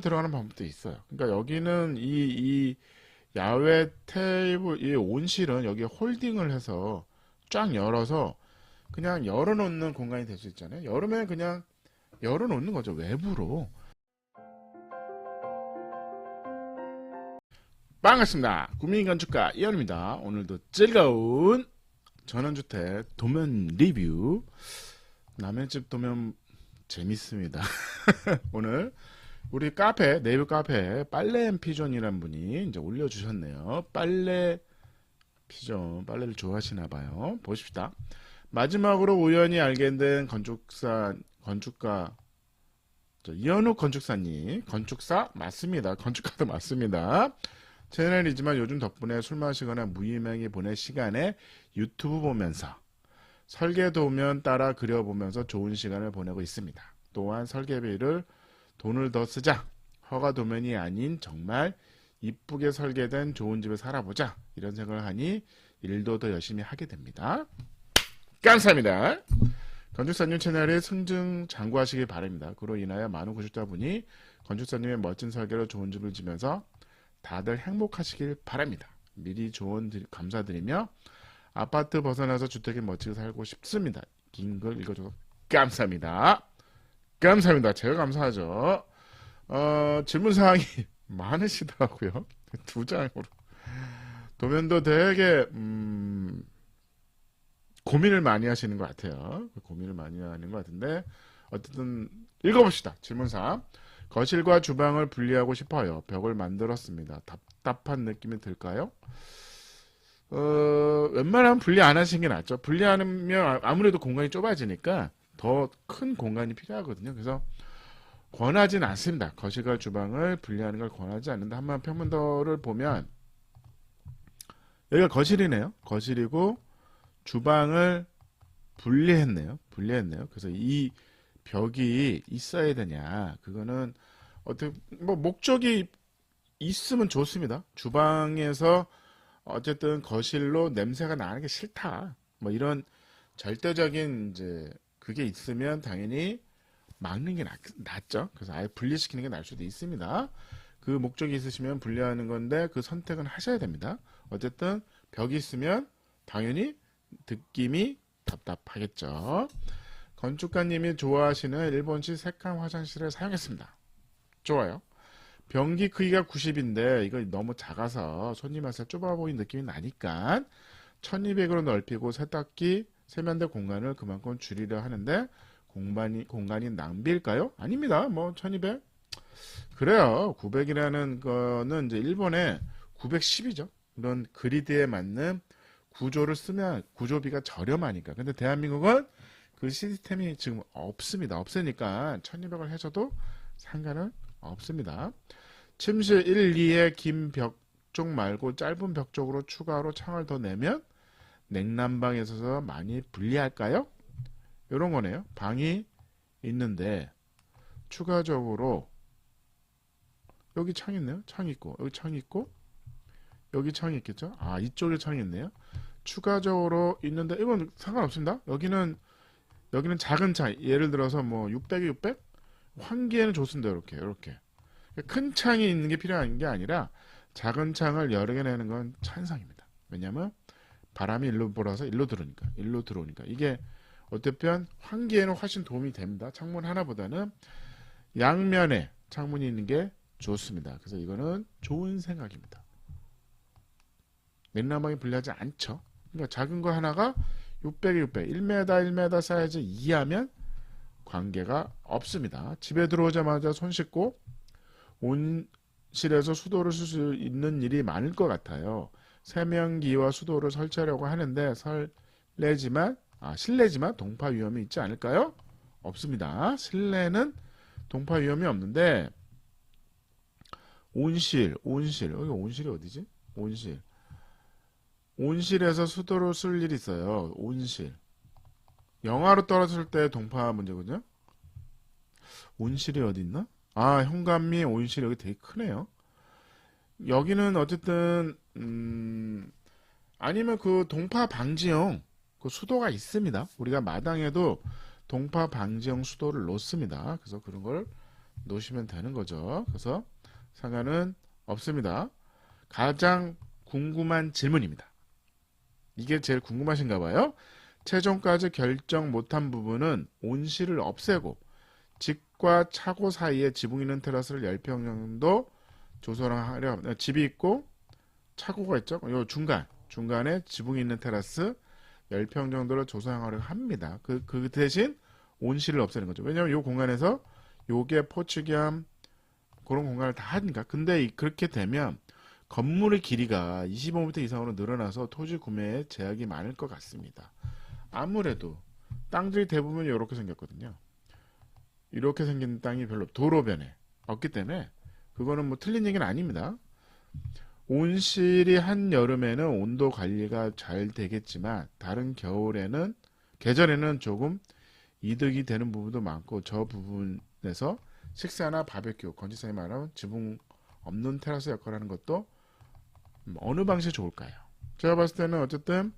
들어가는 방법도 있어요. 그러니까 여기는 이 야외 테이블, 이 온실은 여기 홀딩을 해서 쫙 열어서 그냥 열어놓는 공간이 될 수 있잖아요. 여름에 그냥 열어놓는 거죠. 외부로. 반갑습니다. 국민건축가 이현입니다. 오늘도 즐거운 전원주택 도면 리뷰. 남의 집 도면 재밌습니다. 오늘 우리 카페, 네이버 카페에 빨래 앤 피존이라는 분이 이제 올려주셨네요. 빨래 피존, 빨래를 좋아하시나 봐요. 보십시다. 마지막으로 우연히 알게 된 건축가, 이현욱 건축사님, 건축사 맞습니다. 건축가도 맞습니다. 채널이지만 요즘 덕분에 술 마시거나 무의명히 보낼 시간에 유튜브 보면서 설계 도면 따라 그려보면서 좋은 시간을 보내고 있습니다. 또한 설계비를 돈을 더 쓰자, 허가 도면이 아닌 정말 이쁘게 설계된 좋은 집에 살아보자, 이런 생각을 하니 일도 더 열심히 하게 됩니다. 감사합니다. 건축사님 채널에 승승장구하시길 바랍니다. 그로 인하여 많은 구독자분이 건축사님의 멋진 설계로 좋은 집을 지면서 다들 행복하시길 바랍니다. 미리 조언 감사드리며 아파트 벗어나서 주택에 멋지게 살고 싶습니다. 긴 글 읽어줘서 감사합니다. 감사합니다. 제가 감사하죠. 질문사항이 많으시더라고요. 두 장으로. 도면도 되게 고민을 많이 하시는 것 같아요. 고민을 많이 하는 것 같은데 어쨌든 읽어봅시다. 질문사항. 거실과 주방을 분리하고 싶어요. 벽을 만들었습니다. 답답한 느낌이 들까요? 웬만하면 분리 안 하시는 게 낫죠. 분리하면 아무래도 공간이 좁아지니까 더 큰 공간이 필요하거든요. 그래서 권하진 않습니다. 거실과 주방을 분리하는 걸 권하지 않는데 한번 평면도를 보면 여기가 거실이네요. 거실이고 주방을 분리했네요. 그래서 이 벽이 있어야 되냐? 그거는 어떻게 뭐 목적이 있으면 좋습니다. 주방에서 어쨌든 거실로 냄새가 나는 게 싫다. 뭐 이런 절대적인 이제 그게 있으면 당연히 막는 게 낫죠. 그래서 아예 분리시키는 게 나을 수도 있습니다. 그 목적이 있으시면 분리하는 건데 그 선택은 하셔야 됩니다. 어쨌든 벽이 있으면 당연히 느낌이 답답하겠죠. 건축가님이 좋아하시는 일본식 색감 화장실을 사용했습니다. 좋아요. 변기 크기가 90인데 이거 너무 작아서 손님한테 좁아 보이는 느낌이 나니까 1200으로 넓히고 세탁기, 세면대 공간을 그만큼 줄이려 하는데 공간이 낭비일까요? 아닙니다. 뭐 1200? 그래요. 900이라는 거는 이제 일본의 910이죠. 이런 그리드에 맞는 구조를 쓰면 구조비가 저렴하니까. 근데 대한민국은 그 시스템이 지금 없습니다. 없으니까 1200을 해줘도 상관은 없습니다. 침실 1, 2의 긴 벽 쪽 말고 짧은 벽 쪽으로 추가로 창을 더 내면 냉난방에 있어서 많이 불리할까요? 이런 거네요. 방이 있는데 추가적으로 여기 창 있네요. 창 있고 여기 창 있고 여기 창이 있겠죠. 아, 이쪽에 창이 있네요. 추가적으로 있는데 이건 상관없습니다. 여기는 작은 창, 예를 들어서 뭐 600에 600 환기에는 좋습니다. 이렇게 큰 창이 있는 게 필요한 게 아니라 작은 창을 여러 개 내는 건 찬성입니다. 왜냐하면 바람이 일로 불어서 일로 들어오니까 이게 어쨌든 환기에는 훨씬 도움이 됩니다. 창문 하나보다는 양면에 창문이 있는 게 좋습니다. 그래서 이거는 좋은 생각입니다. 냉난방이 불리하지 않죠. 그러니까 작은 거 하나가 600에 600, 1m, 1m 사이즈 이하면 관계가 없습니다. 집에 들어오자마자 손 씻고 온실에서 수도를 쓸 수 있는 일이 많을 것 같아요. 세면기와 수도를 설치하려고 하는데 실내지만 동파 위험이 있지 않을까요? 없습니다. 실내는 동파 위험이 없는데 온실 여기 온실이 어디지? 온실에서 수도를 쓸 일이 있어요. 온실 영하로 떨어질 때 동파 문제거든요. 온실이 어디 있나? 아, 현관미 온실 여기 되게 크네요. 여기는 어쨌든 아니면 그 동파 방지용 그 수도가 있습니다. 우리가 마당에도 동파 방지용 수도를 놓습니다. 그래서 그런 걸 놓으시면 되는 거죠. 그래서 상관은 없습니다. 가장 궁금한 질문입니다. 이게 제일 궁금하신가 봐요. 최종까지 결정 못한 부분은 온실을 없애고 집과 차고 사이에 지붕 있는 테라스를 10평 정도 조성하려 합니다. 집이 있고 차고가 있죠. 요 중간에 지붕이 있는 테라스 10평 정도를 조성하려 합니다. 그 대신 온실을 없애는 거죠. 왜냐하면 이 공간에서 요게 포츠 겸 그런 공간을 다 하니까. 근데 그렇게 되면 건물의 길이가 25m 이상으로 늘어나서 토지 구매에 제약이 많을 것 같습니다. 아무래도 땅들이 대부분 이렇게 생겼거든요. 이렇게 생긴 땅이 별로 도로변에 없기 때문에 그거는 뭐 틀린 얘기는 아닙니다. 온실이 한여름에는 온도 관리가 잘 되겠지만 다른 계절에는 조금 이득이 되는 부분도 많고 저 부분에서 식사나 바베큐, 건지성이 말하는 지붕 없는 테라스 역할을 하는 것도 어느 방식이 좋을까요? 제가 봤을 때는 어쨌든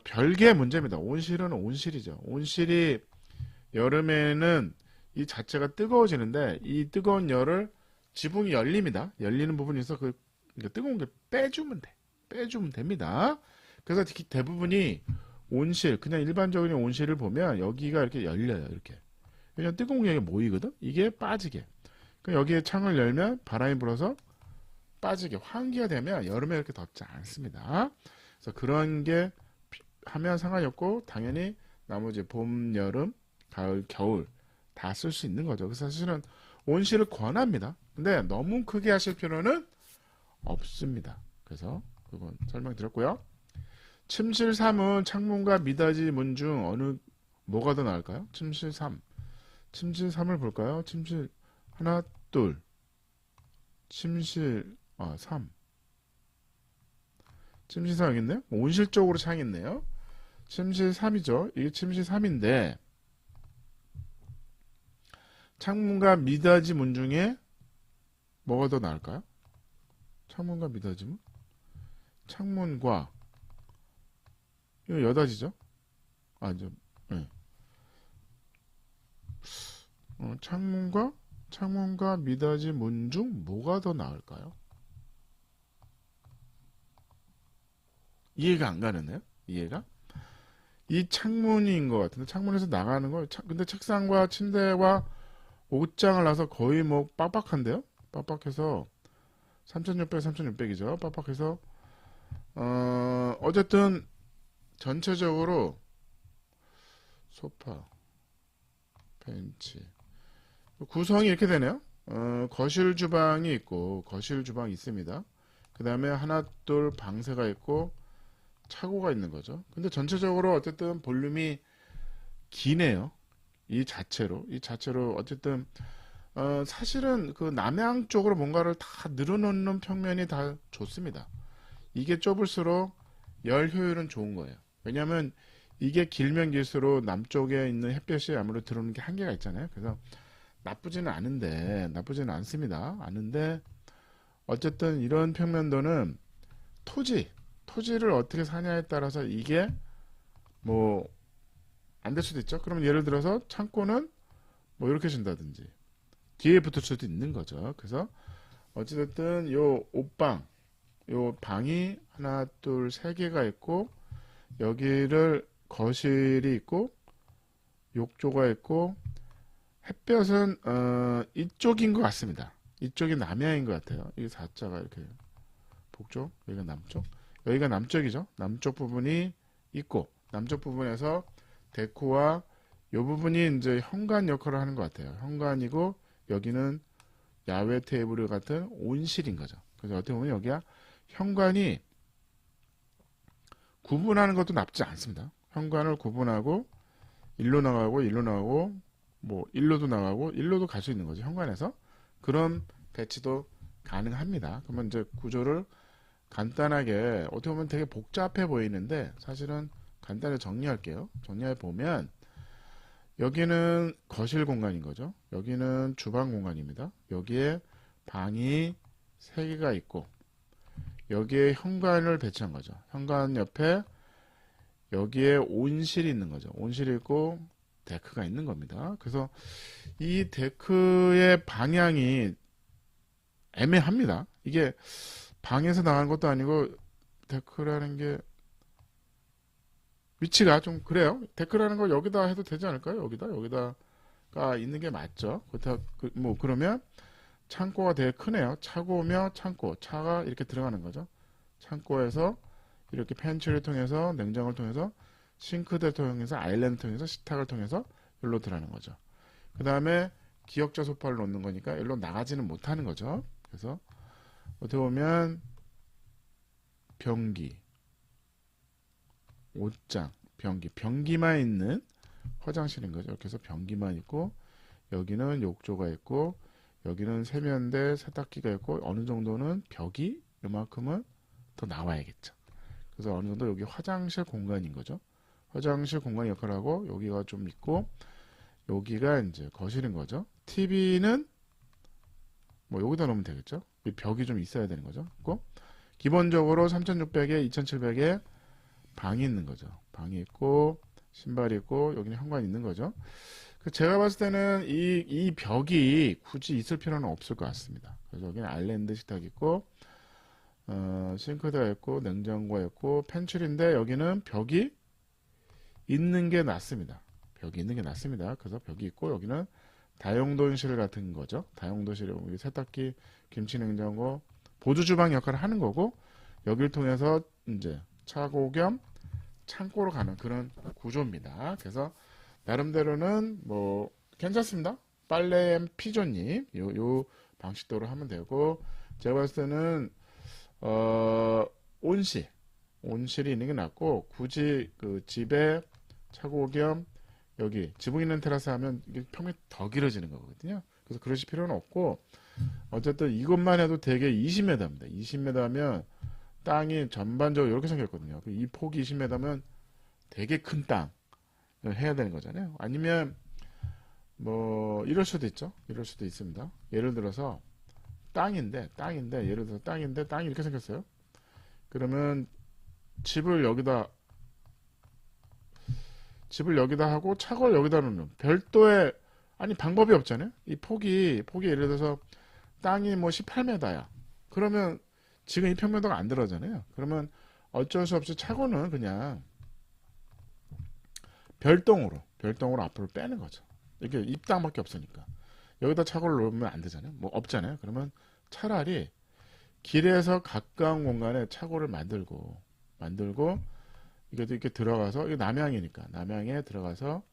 별개의 문제입니다. 온실은 온실이죠. 온실이 여름에는 이 자체가 뜨거워지는데 이 뜨거운 열을 지붕이 열립니다. 열리는 부분이 있어 뜨거운 게 빼주면 됩니다. 그래서 대부분이 온실, 그냥 일반적인 온실을 보면 여기가 이렇게 열려요. 이렇게. 왜냐면 뜨거운 게 모이거든? 이게 빠지게. 여기에 창을 열면 바람이 불어서 빠지게. 환기가 되면 여름에 이렇게 덥지 않습니다. 그래서 그런 게 하면 상관이 없고 당연히 나머지 봄, 여름, 가을, 겨울 다 쓸 수 있는 거죠. 그래서 사실은 온실을 권합니다. 근데 너무 크게 하실 필요는 없습니다. 그래서 그건 설명드렸고요. 침실 3은 창문과 미닫이 문 중 뭐가 더 나을까요? 침실 3을 볼까요? 침실 하나, 둘, 침실 3. 침실 3 여기 있네요. 온실 쪽으로 창이 있네요. 침실 3이죠. 이게 침실 3인데 창문과 미닫이 문 중에 뭐가 더 나을까요? 창문과 미닫이 문? 창문과 이거 여닫이죠? 네. 창문과 미닫이 문 중 뭐가 더 나을까요? 이해가 안 가는데요? 이해가? 이 창문인 것 같은데 창문에서 나가는 거 근데 책상과 침대와 옷장을 놔서 거의 뭐 빡빡한데요? 빡빡해서 3600이죠. 빡빡해서 어쨌든 전체적으로 소파, 벤치 구성이 이렇게 되네요. 거실 주방이 있고 거실 주방이 있습니다. 그 다음에 하나 둘 방새가 있고 차고가 있는 거죠. 근데 전체적으로 어쨌든 볼륨이 기네요. 이 자체로 어쨌든 사실은 그 남향 쪽으로 뭔가를 다 늘어놓는 평면이 다 좋습니다. 이게 좁을수록 열 효율은 좋은 거예요. 왜냐하면 이게 길면 길수록 남쪽에 있는 햇볕이 아무래도 들어오는 게 한계가 있잖아요. 그래서 나쁘지는 않습니다. 아는데 어쨌든 이런 평면도는 토지를 어떻게 사냐에 따라서 이게 뭐 안 될 수도 있죠. 그러면 예를 들어서 창고는 뭐 이렇게 준다든지 뒤에 붙을 수도 있는 거죠. 그래서 어찌됐든 요 방이 하나 둘 세 개가 있고 여기를 거실이 있고 욕조가 있고 햇볕은 이쪽인 것 같습니다. 이쪽이 남향인 것 같아요. 이게 4자가 이렇게 북쪽, 여기가 남쪽, 여기가 남쪽이죠. 남쪽 부분이 있고 남쪽 부분에서 데코와 이 부분이 이제 현관 역할을 하는 것 같아요. 현관이고 여기는 야외 테이블 같은 온실인 거죠. 그래서 어떻게 보면 여기가 현관이 구분하는 것도 나쁘지 않습니다. 현관을 구분하고 일로 나가고 뭐 일로도 나가고 일로도 갈 수 있는 거죠. 현관에서 그런 배치도 가능합니다. 그러면 이제 구조를 간단하게 어떻게 보면 되게 복잡해 보이는데 사실은 간단히 정리할게요. 정리해 보면 여기는 거실 공간인 거죠. 여기는 주방 공간입니다. 여기에 방이 3개가 있고 여기에 현관을 배치한 거죠. 현관 옆에 여기에 온실이 있는 거죠. 온실이 있고 데크가 있는 겁니다. 그래서 이 데크의 방향이 애매합니다. 이게 방에서 나가는 것도 아니고 데크라는 게 위치가 좀 그래요. 데크라는 걸 여기다 해도 되지 않을까요? 여기다가 있는 게 맞죠. 그렇다 뭐 그러면 창고가 되게 크네요. 차고며 창고, 차가 이렇게 들어가는 거죠. 창고에서 이렇게 팬트리를 통해서 냉장고를 통해서 싱크대를 통해서 아일랜드 통해서 식탁을 통해서 여기로 들어가는 거죠. 그 다음에 기역자 소파를 놓는 거니까 여기로 나가지는 못하는 거죠. 그래서 어떻게 보면 변기, 옷장, 변기만 있는 화장실인 거죠. 이렇게 해서 변기만 있고 여기는 욕조가 있고 여기는 세면대, 세탁기가 있고 어느 정도는 벽이 이만큼은 더 나와야겠죠. 그래서 어느 정도 여기 화장실 공간인 거죠. 화장실 공간 역할을 하고 여기가 좀 있고 여기가 이제 거실인 거죠. TV는 뭐 여기다 놓으면 되겠죠. 이 벽이 좀 있어야 되는 거죠. 그리고 기본적으로 3600에 2700에 방이 있는 거죠. 방이 있고 신발이 있고 여기는 현관이 있는 거죠. 제가 봤을 때는 이 벽이 굳이 있을 필요는 없을 것 같습니다. 그래서 여기는 아일랜드 식탁이 있고 싱크대가 있고 냉장고가 있고 펜츄리인데 여기는 벽이 있는 게 낫습니다. 벽이 있는 게 낫습니다. 그래서 벽이 있고 여기는 다용도실 같은 거죠. 다용도실에 세탁기, 김치냉장고, 보조주방 역할을 하는 거고 여기를 통해서 이제 차고 겸 창고로 가는 그런 구조입니다. 그래서 나름대로는 뭐 괜찮습니다. 빨래 피조님 요 방식대로 하면 되고 제가 봤을 때는 온실이 있는 게 낫고 굳이 그 집에 차고 겸 여기 지붕 있는 테라스 하면 이게 평면이 더 길어지는 거거든요. 그래서 그러실 필요는 없고 어쨌든 이것만 해도 되게 20m입니다. 20m면 땅이 전반적으로 이렇게 생겼거든요. 이 폭이 20m면 되게 큰 땅을 해야 되는 거잖아요. 아니면 뭐 이럴 수도 있죠. 이럴 수도 있습니다. 예를 들어서 땅인데 예를 들어서 땅인데 땅이 이렇게 생겼어요. 그러면 집을 여기다 하고 차고를 여기다 놓는 별도의 아니 방법이 없잖아요. 이 폭이 예를 들어서 땅이 뭐 18m야. 그러면 지금 이 평면도가 안 들어가잖아요. 그러면 어쩔 수 없이 차고는 그냥 별동으로 앞으로 빼는 거죠. 이게 입당밖에 없으니까. 여기다 차고를 놓으면 안 되잖아요. 뭐 없잖아요. 그러면 차라리 길에서 가까운 공간에 차고를 만들고 이게도 이렇게 들어가서 이게 남향이니까 남향에 들어가서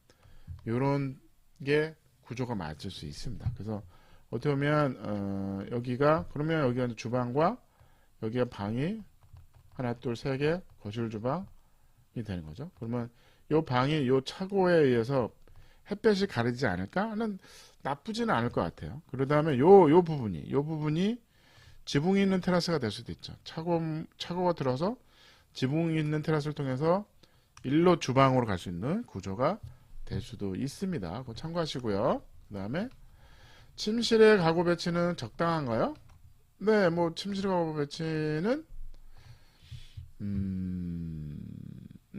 이런 게 구조가 맞을 수 있습니다. 그래서 어떻게 보면 여기가 이제 주방과 여기가 방이 하나 둘 세 개 거실 주방이 되는 거죠. 그러면 이 방이 이 차고에 의해서 햇볕이 가리지 않을까는 나쁘지는 않을 것 같아요. 그 다음에 요 부분이 지붕이 있는 테라스가 될 수도 있죠. 차고가 들어서 지붕이 있는 테라스를 통해서 일로 주방으로 갈 수 있는 구조가 될 수도 있습니다. 그거 참고하시고요. 그 다음에 침실의 가구 배치는 적당한가요? 네, 뭐 침실의 가구 배치는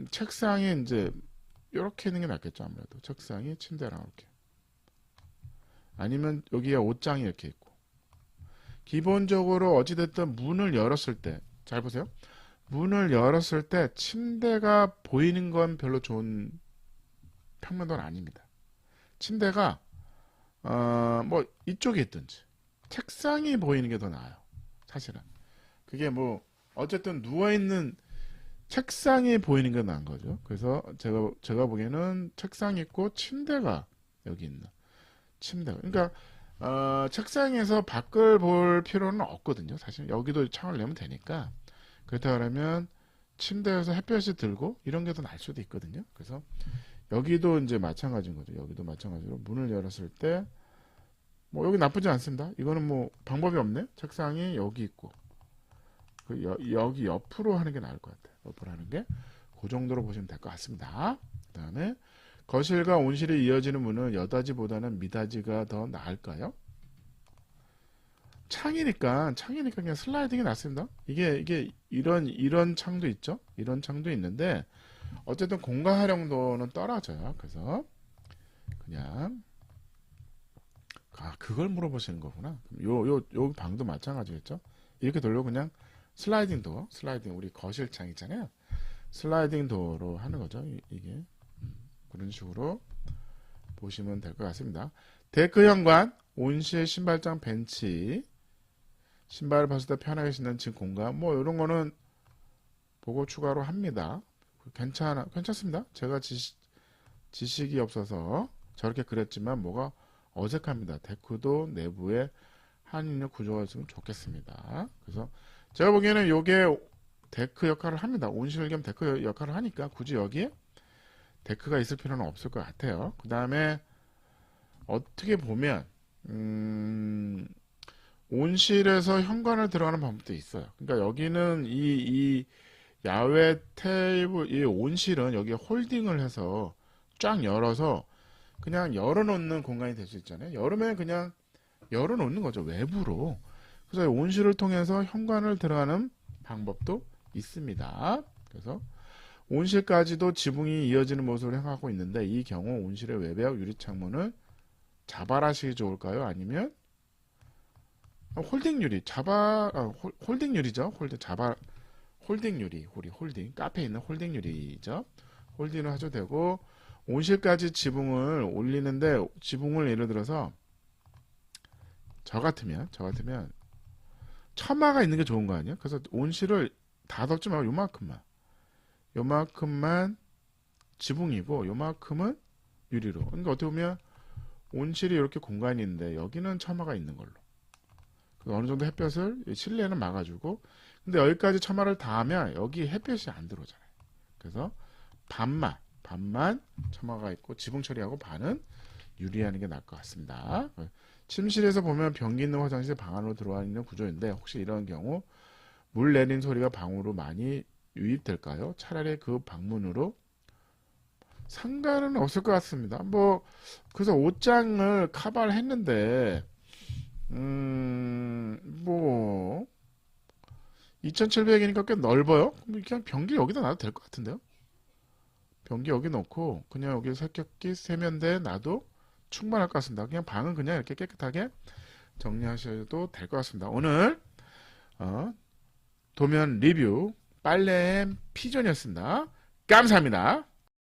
책상이 이제 이렇게 있는 게 낫겠죠. 아무래도 책상이 침대랑 이렇게 아니면 여기에 옷장이 이렇게 있고 기본적으로 어찌됐든 문을 열었을 때 잘 보세요. 문을 열었을 때 침대가 보이는 건 별로 좋은 평면도는 아닙니다. 침대가 뭐 이쪽에 있든지 책상이 보이는 게 더 나아요. 사실은 그게 뭐 어쨌든 누워있는 책상이 보이는 게 나은 거죠. 그래서 제가 보기에는 책상이 있고 침대가 여기 있는 침대가 그러니까 책상에서 밖을 볼 필요는 없거든요. 사실 여기도 창을 내면 되니까 그렇다 그러면 침대에서 햇볕이 들고 이런 게 더 날 수도 있거든요. 그래서 여기도 이제 마찬가지인 거죠. 여기도 마찬가지로 문을 열었을 때 뭐 여기 나쁘지 않습니다. 이거는 뭐 방법이 없네. 책상이 여기 있고 여기 옆으로 하는 게 나을 것 같아요. 옆으로 하는 게 그 정도로 보시면 될 것 같습니다. 그 다음에 거실과 온실이 이어지는 문은 여다지보다는 미다지가 더 나을까요? 창이니까 그냥 슬라이딩이 낫습니다. 이게 이런 창도 있죠. 이런 창도 있는데 어쨌든 공간 활용도는 떨어져요. 그래서 그냥 그걸 물어보시는 거구나. 요 방도 마찬가지겠죠. 이렇게 돌려 그냥 슬라이딩 도어, 슬라이딩 우리 거실창 있잖아요. 슬라이딩 도어로 하는 거죠. 이게 그런 식으로 보시면 될 것 같습니다. 데크 현관, 온실, 신발장, 벤치, 신발을 벗을 때 편하게 신는 집 공간, 뭐 이런 거는 보고 추가로 합니다. 괜찮습니다. 제가 지식이 없어서 저렇게 그랬지만 뭐가 어색합니다. 데크도 내부에 한인의 구조가 있으면 좋겠습니다. 그래서 제가 보기에는 이게 데크 역할을 합니다. 온실 겸 데크 역할을 하니까 굳이 여기에 데크가 있을 필요는 없을 것 같아요. 그 다음에 어떻게 보면 온실에서 현관을 들어가는 방법도 있어요. 그러니까 여기는 이 야외 테이블, 이 온실은 여기에 홀딩을 해서 쫙 열어서 그냥 열어놓는 공간이 될 수 있잖아요. 열으면 그냥 열어놓는 거죠. 외부로. 그래서 온실을 통해서 현관을 들어가는 방법도 있습니다. 그래서 온실까지도 지붕이 이어지는 모습을 행하고 있는데 이 경우 온실의 외벽 유리창문을 자발하시기 좋을까요? 아니면 홀딩 유리, 홀딩 유리죠. 홀딩 유리, 홀딩 카페에 있는 홀딩 유리죠. 홀딩을 하셔도 되고 온실까지 지붕을 올리는데 지붕을 예를 들어서 저 같으면 처마가 있는 게 좋은 거 아니에요? 그래서 온실을 다 덮지 말고 요만큼만 지붕이고 요만큼은 유리로. 그러니까 어떻게 보면 온실이 이렇게 공간이 있는데 여기는 처마가 있는 걸로. 어느 정도 햇볕을 실내는 막아주고 근데 여기까지 처마를 다 하면 여기 햇볕이 안 들어오잖아요. 그래서 반만 처마가 있고 지붕 처리하고 반은 유리하는 게 나을 것 같습니다. 침실에서 보면 변기 있는 화장실 방 안으로 들어와 있는 구조인데 혹시 이런 경우 물 내린 소리가 방으로 많이 유입될까요? 차라리 그 방문으로 상관은 없을 것 같습니다. 뭐 그래서 옷장을 커버를 했는데 뭐 2700이니까 꽤 넓어요. 그냥 변기 여기다 놔도 될 것 같은데요. 변기 여기 넣고 그냥 여기 세척기 세면대 놔도 충분할 것 같습니다. 그냥 방은 그냥 이렇게 깨끗하게 정리하셔도 될 것 같습니다. 오늘 도면 리뷰 빨래햄 피존이었습니다. 감사합니다.